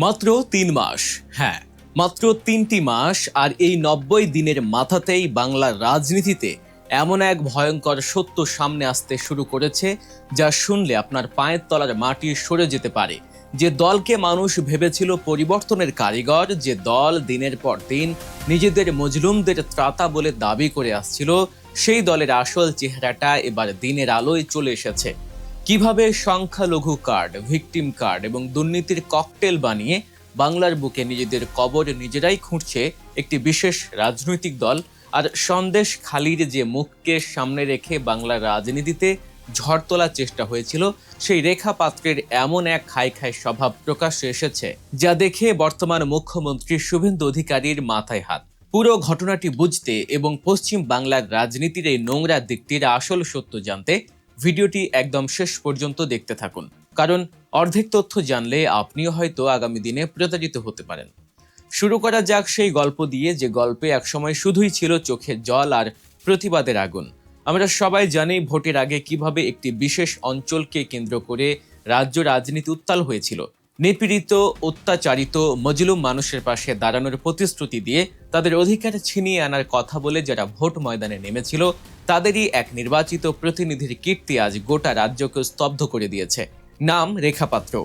মাত্র ৩ মাস। হ্যাঁ, মাত্র ৩টি মাস, আর এই ৯০ দিনের মাথাতেই বাংলার রাজনীতিতে এমন এক ভয়ঙ্কর সত্য সামনে আসতে শুরু করেছে, যা শুনলে আপনার পায়ের তলার মাটি সরে যেতে পারে। যে দলকে মানুষ ভেবেছিল পরিবর্তনের কারিগর, যে দল দিনের পর দিন নিজেদের মজলুমদের ত্রাতা বলে দাবি করে আসছিল, সেই দলের আসল চেহারাটা এবার দিনের আলোয় চলে এসেছে। কিভাবে সংখ্যালঘু কার্ড, ভিকটিম কার্ড এবং দুর্নীতির ককটেল বানিয়ে বাংলার বুকে নিজেদের কবর নিজেরাই খুঁড়ছে একটি বিশেষ রাজনৈতিক দল, আর সন্দেশ খালির যে মুখকে সামনে রেখে বাংলার রাজনীতিতে ঝড় তোলার চেষ্টা হয়েছিল, সেই রেখা পাত্রের এমন এক খাই খাই স্বভাব প্রকাশ্যে এসেছে, যা দেখে বর্তমান মুখ্যমন্ত্রী শুভেন্দু অধিকারীর মাথায় হাত। পুরো ঘটনাটি বুঝতে এবং পশ্চিম বাংলার রাজনীতির এই নোংরা দিকটির আসল সত্য জানতে ভিডিওটি একদম শেষ পর্যন্ত দেখতে থাকুন, কারণ অর্ধেক তথ্য জানলে আপনিও হয়তো আগামী দিনে প্রতারিত হতে পারেন। শুরু করা যাক সেই গল্প দিয়ে, যে গল্পে একসময় শুধুই ছিল চোখের জল আর প্রতিবাদের আগুন। আমরা সবাই জানি ভোটের আগে কিভাবে একটি বিশেষ অঞ্চলকে কেন্দ্র করে রাজ্য রাজনীতি উত্তাল হয়েছিল। নিপীড়িত, অত্যাচারিত মজলুম মানুষের পাশে দাঁড়ানোর প্রতিশ্রুতি দিয়ে তাদের অধিকার ছিনিয়ে আনার কথা বলে যারা ভোট ময়দানে নেমেছিল, তাদেরই এক নির্বাচিত প্রতিনিধির কীর্তি আজ গোটা রাজ্যকে স্তব্ধ করে দিয়েছে। নাম রেখা পাত্র,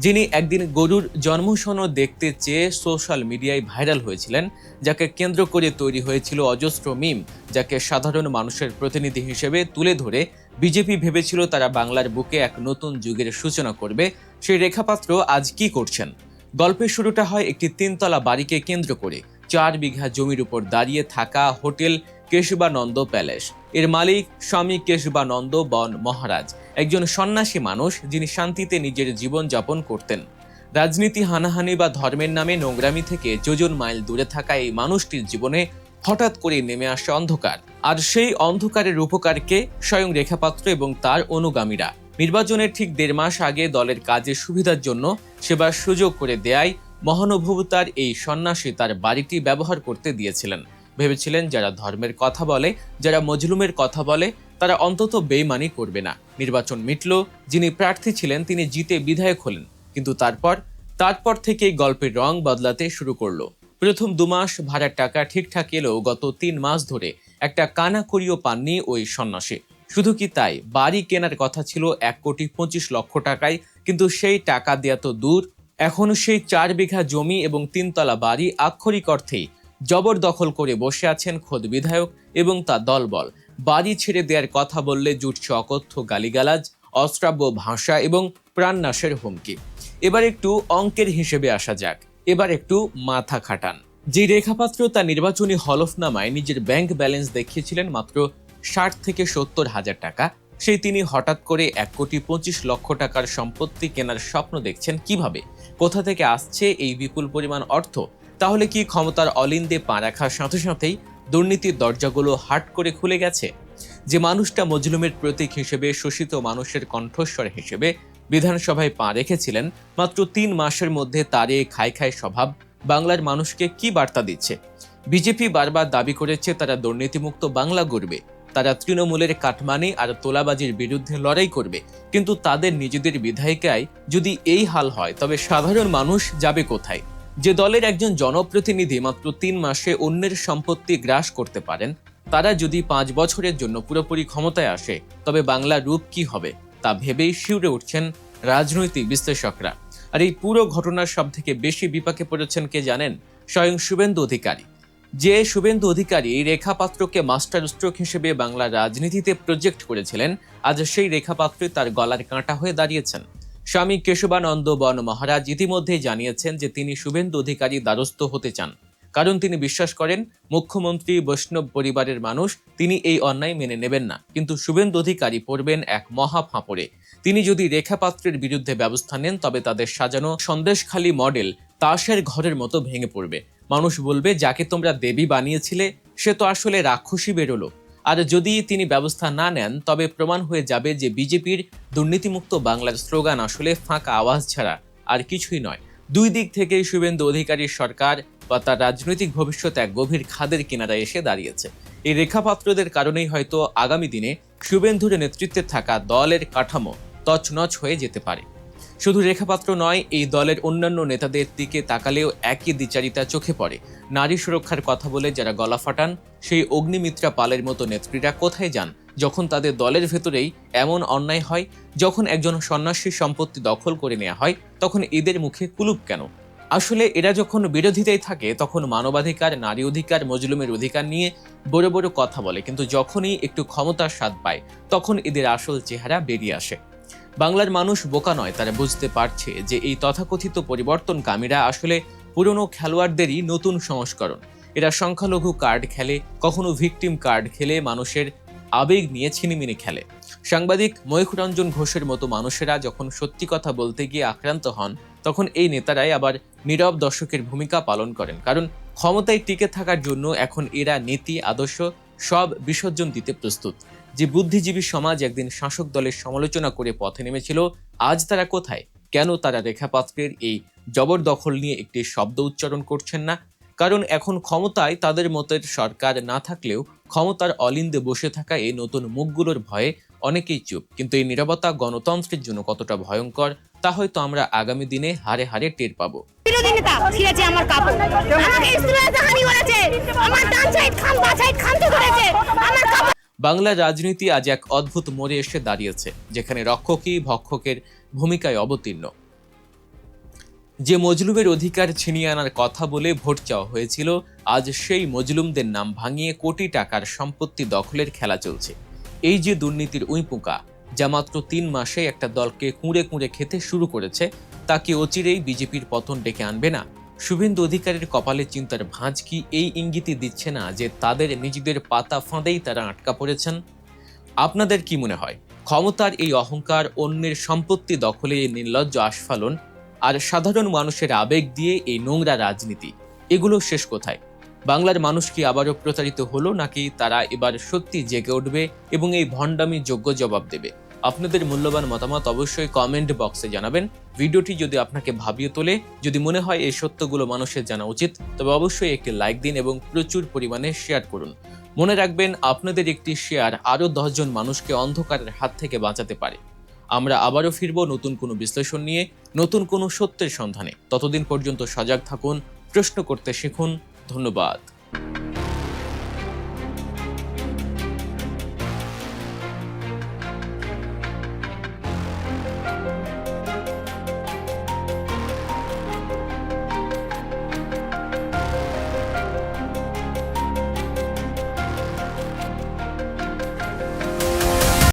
যিনি একদিন গরুর জন্ম সনদ দেখতে চেয়ে সোশ্যাল মিডিয়ায় ভাইরাল হয়েছিলেন, যাকে কেন্দ্র করে তৈরি হয়েছিল অজস্র মিম, যাকে সাধারণ মানুষের প্রতিনিধি হিসেবে তুলে ধরে বিজেপি ভেবেছিল তারা বাংলার বুকে এক নতুন যুগের সূচনা করবে। সেই রেখা পাত্র আজ কি করছেন? গল্পের শুরুটা হয় একটি 3তলা বাড়িকে কেন্দ্র করে। 4 বিঘা জমির উপর দাঁড়িয়ে থাকা হোটেল কেশবানন্দ প্যালেস। এর মালিক স্বামী কেশবানন্দ বন মহারাজ, একজন সন্ন্যাসী মানুষ যিনি শান্তিতে নিজের জীবন যাপন করতেন। রাজনীতি, হানাহানি বা ধর্মের নামে নোংরামি থেকে যোজন মাইল দূরে থাকা এই মানুষটির জীবনে হঠাৎ করে নেমে আসে অন্ধকার, আর সেই অন্ধকারের উপকারকে স্বয়ং রেখাপাত্র এবং তার অনুগামীরা নির্বাচনের ঠিক 1.5 মাস আগে দলের কাজের সুবিধার জন্য সেবার সুযোগ করে দেয়ায় মহানুভবতার এই সন্ন্যাসী তার বাড়িটি ব্যবহার করতে দিয়েছিলেন। ভেবেছিলেন যারা ধর্মের কথা বলে, যারা মজলুমের কথা বলে, তারা অন্তত বেইমানি করবে না। নির্বাচন মিটল, যিনি প্রার্থী ছিলেন তিনি জিতে বিধায়ক হলেন। কিন্তু তারপর থেকেই গল্পের রং বদলাতে শুরু করলো। প্রথম 2 মাস ভাড়ার টাকা ঠিকঠাক এলেও গত 3 মাস ধরে একটা কানাকড়িও পাননি ওই সন্ন্যাসী। শুধু কি তাই, বাড়ি কেনার কথা ছিল 1,25,00,000 টাকায়, কিন্তু সেই টাকা দেয়া তো দূর, এখনো সেই 4 বিঘা জমি এবং 3তলা বাড়ি আক্ষরিক অর্থেই জবরদখল করে বসে আছেন খোদ বিধায়ক এবং তার দলবল। বাড়ি ছেড়ে দেওয়ার কথা বললে জুটছে অকথ্য গালিগালাজ, অশ্রাব্য ভাষা এবং প্রাণনাশের হুমকি। এবার একটু অঙ্কের হিসেবে আসা যাক, এবার একটু মাথা খাটান। যে রেখাপাত্র তার নির্বাচনী হলফনামায় নিজের ব্যাংক ব্যালেন্স দেখিয়েছিলেন মাত্র 60 থেকে 70 হাজার টাকা, সেই তিনি হঠাৎ করে 1,25,00,000 টাকার সম্পত্তি কেনার স্বপ্ন দেখছেন কিভাবে? কোথা থেকে আসছে এই বিপুল পরিমাণ অর্থ? তাহলে কি ক্ষমতার অলিন্দে পা রাখার সাথে সাথেই দুর্নীতির দরজাগুলো হাট করে খুলে গেছে? যে মানুষটা মজলুমের প্রতীক হিসেবে, শোষিত মানুষের কণ্ঠস্বর হিসেবে বিধানসভায় পা রেখেছিলেন, মাত্র 3 মাসের মধ্যে তার এই খাই খাই স্বভাব বাংলার মানুষকে কি বার্তা দিচ্ছে? বিজেপি বারবার দাবি করেছে তারা দুর্নীতিমুক্ত বাংলা গড়বে, তারা তৃণমূলের কাটমানি আর তোলাবাজির বিরুদ্ধে লড়াই করবে, কিন্তু তাদের নিজেদের বিধায়িকায় যদি এই হাল হয়, তবে সাধারণ মানুষ যাবে কোথায়? যে দলের একজন জনপ্রতিনিধি মাত্র 3 মাসে অন্যের সম্পত্তি গ্রাস করতে পারেন, তারা যদি 5 বছরের জন্য পুরোপুরি ক্ষমতায় আসে, তবে বাংলার রূপ কি হবে তা ভেবেই শিউরে উঠছেন রাজনৈতিক বিশ্লেষকরা। আর এই পুরো ঘটনার সব থেকে বেশি বিপাকে পড়েছেন কে জানেন? স্বয়ং শুভেন্দু অধিকারী। যে শুভেন্দু অধিকারী রেখাপাত্রকে মাস্টার স্ট্রোক হিসেবে বাংলার রাজনীতিতে প্রজেক্ট করেছিলেন, আজ সেই রেখাপাত্র তার গলার কাঁটা হয়ে দাঁড়িয়েছেন। স্বামী কেশবানন্দ বন মহারাজ ইতিমধ্যেই জানিয়েছেন যে তিনি শুভেন্দু অধিকারী দ্বারস্থ হতে চান, কারণ তিনি বিশ্বাস করেন মুখ্যমন্ত্রী বৈষ্ণব পরিবারের মানুষ, তিনি এই অন্যায় মেনে নেবেন না। কিন্তু শুভেন্দু অধিকারী পড়বেন এক মহা ফাঁপড়ে। তিনি যদি রেখাপাত্রের বিরুদ্ধে ব্যবস্থা নেন, তবে তাদের সাজানো সন্দেশখালী মডেল তাসের ঘরের মতো ভেঙে পড়বে। মানুষ বলবে, যাকে তোমরা দেবী বানিয়েছিলে সে তো আসলে রাক্ষসী বেরোলো। আর যদি তিনি ব্যবস্থা না নেন, তবে প্রমাণ হয়ে যাবে যে বিজেপির দুর্নীতিমুক্ত বাংলার স্লোগান আসলে ফাঁকা আওয়াজ ছাড়া আর কিছুই নয়। দুই দিক থেকেই শুভেন্দু অধিকারীর সরকার বা তার রাজনৈতিক ভবিষ্যৎ এক গভীর খাদের কিনারায় এসে দাঁড়িয়েছে। এই রেখাপাত্রদের কারণেই হয়তো আগামী দিনে শুভেন্দুর নেতৃত্বে থাকা দলের কাঠামো তছনছ হয়ে যেতে পারে। শুধু রেখা পাত্র নয়, এই দলের অন্যান্য নেতাদের দিকে তাকালেও একই দ্বিচারিতা চোখে পড়ে। নারী সুরক্ষার কথা বলে যারা গলা ফাটান, সেই অগ্নিমিত্রা পালের মতো নেত্রীরা কোথায় যান যখন তাদের দলের ভেতরেই এমন অন্যায় হয়? যখন একজন সন্ন্যাসীর সম্পত্তি দখল করে নেওয়া হয়, তখন এদের মুখে কুলুপ কেন? আসলে এরা যখন বিরোধিতায় থাকে তখন মানবাধিকার, নারী অধিকার, মজলুমের অধিকার নিয়ে বড় বড় কথা বলে, কিন্তু যখনই একটু ক্ষমতার স্বাদ পায় তখন এদের আসল চেহারা বেরিয়ে আসে। বাংলার মানুষ বোকা নয়, তারা বুঝতে পারছে যে এই তথাকথিত পরিবর্তনকামীরা আসলে পুরনো খেলোয়াড়দেরই নতুন সংস্করণ। এরা সংখ্যালঘু কার্ড খেলে, কখনো ভিকটিম কার্ড খেলে, মানুষের আবেগ নিয়ে ছিনিমিনি খেলে। সাংবাদিক ময়ূখরঞ্জন ঘোষের মতো মানুষেরা যখন সত্যি কথা বলতে গিয়ে আক্রান্ত হন, তখন এই নেতারাই আবার নীরব দর্শকের ভূমিকা পালন করেন। কারণ ক্ষমতায় টিকে থাকার জন্য এখন এরা নীতি, আদর্শ সব বিসর্জন দিতে প্রস্তুত। যে বুদ্ধিজীবী সমাজ একদিন শাসক দলের সমালোচনা করে পথে নেমেছিল, আজ তারা কোথায়? কেন তারা রেখাপাত্রের এই জবরদখল নিয়ে একটি শব্দ উচ্চারণ করছেন না? কারণ এখন ক্ষমতায় তাদের মতের সরকার না থাকলেও ক্ষমতার অলিন্দে বসে থাকা এই নতুন মুখগুলোর ভয়ে অনেকেই চুপ। কিন্তু এই নীরবতা গণতন্ত্রের জন্য কতটা ভয়ঙ্কর তা হয়তো আমরা আগামী দিনে হারে হারে টের পাবো। বিরোধী নেতা ছিঁড়েছে আমার কাপড়, আমাকে স্ত্রীহানি করেছে, আমার ডান সাইড খাম বা সাইড খামতে ধরেছে, আমার কাপড়। বাংলার রাজনীতি আজ এক অদ্ভুত মোড়ে এসে দাঁড়িয়েছে, যেখানে রক্ষকই ভক্ষকের ভূমিকায় অবতীর্ণ। যে মজলুমের অধিকার ছিনিয়ে আনার কথা বলে ভোট চাওয়া হয়েছিল, আজ সেই মজলুমদের নাম ভাঙিয়ে কোটি টাকার সম্পত্তি দখলের খেলা চলছে। এই যে দুর্নীতির উইপোকা, যা মাত্র 3 মাসে একটা দলকে কুঁড়ে কুঁড়ে খেতে শুরু করেছে, তাকে অচিরেই বিজেপির পতন ডেকে আনবে না? শুভেন্দু অধিকারীর কপালে চিন্তার ভাঁজ কি এই ইঙ্গিতই দিচ্ছে না যে তাদের নিজেদের পাতা ফাঁদেই তারা আটকা পড়েছেন? আপনাদের কি মনে হয়, ক্ষমতার এই অহংকার, অন্যের সম্পত্তি দখলে এই নির্লজ্জ আস্ফালন, আর সাধারণ মানুষের আবেগ দিয়ে এই নোংরা রাজনীতি, এগুলো শেষ কোথায়? বাংলার মানুষ কি আবারও প্রতারিত হলো, নাকি তারা এবার সত্যি জেগে উঠবে এবং এই ভণ্ডামি যোগ্য জবাব দেবে? আপনাদের মূল্যবান মতামত অবশ্যই কমেন্ট বক্সে জানাবেন। ভিডিওটি যদি আপনাকে ভাবিয়ে তোলে, যদি মনে হয় এই সত্যগুলো মানুষের জানা উচিত, তবে অবশ্যই একটি লাইক দিন এবং প্রচুর পরিমাণে শেয়ার করুন। মনে রাখবেন, আপনাদের একটি শেয়ার আরও 10 জন মানুষকে অন্ধকারের হাত থেকে বাঁচাতে পারে। আমরা আবারও ফিরব নতুন কোনো বিশ্লেষণ নিয়ে, নতুন কোনো সত্যের সন্ধানে। ততদিন পর্যন্ত সজাগ থাকুন, প্রশ্ন করতে শিখুন। ধন্যবাদ।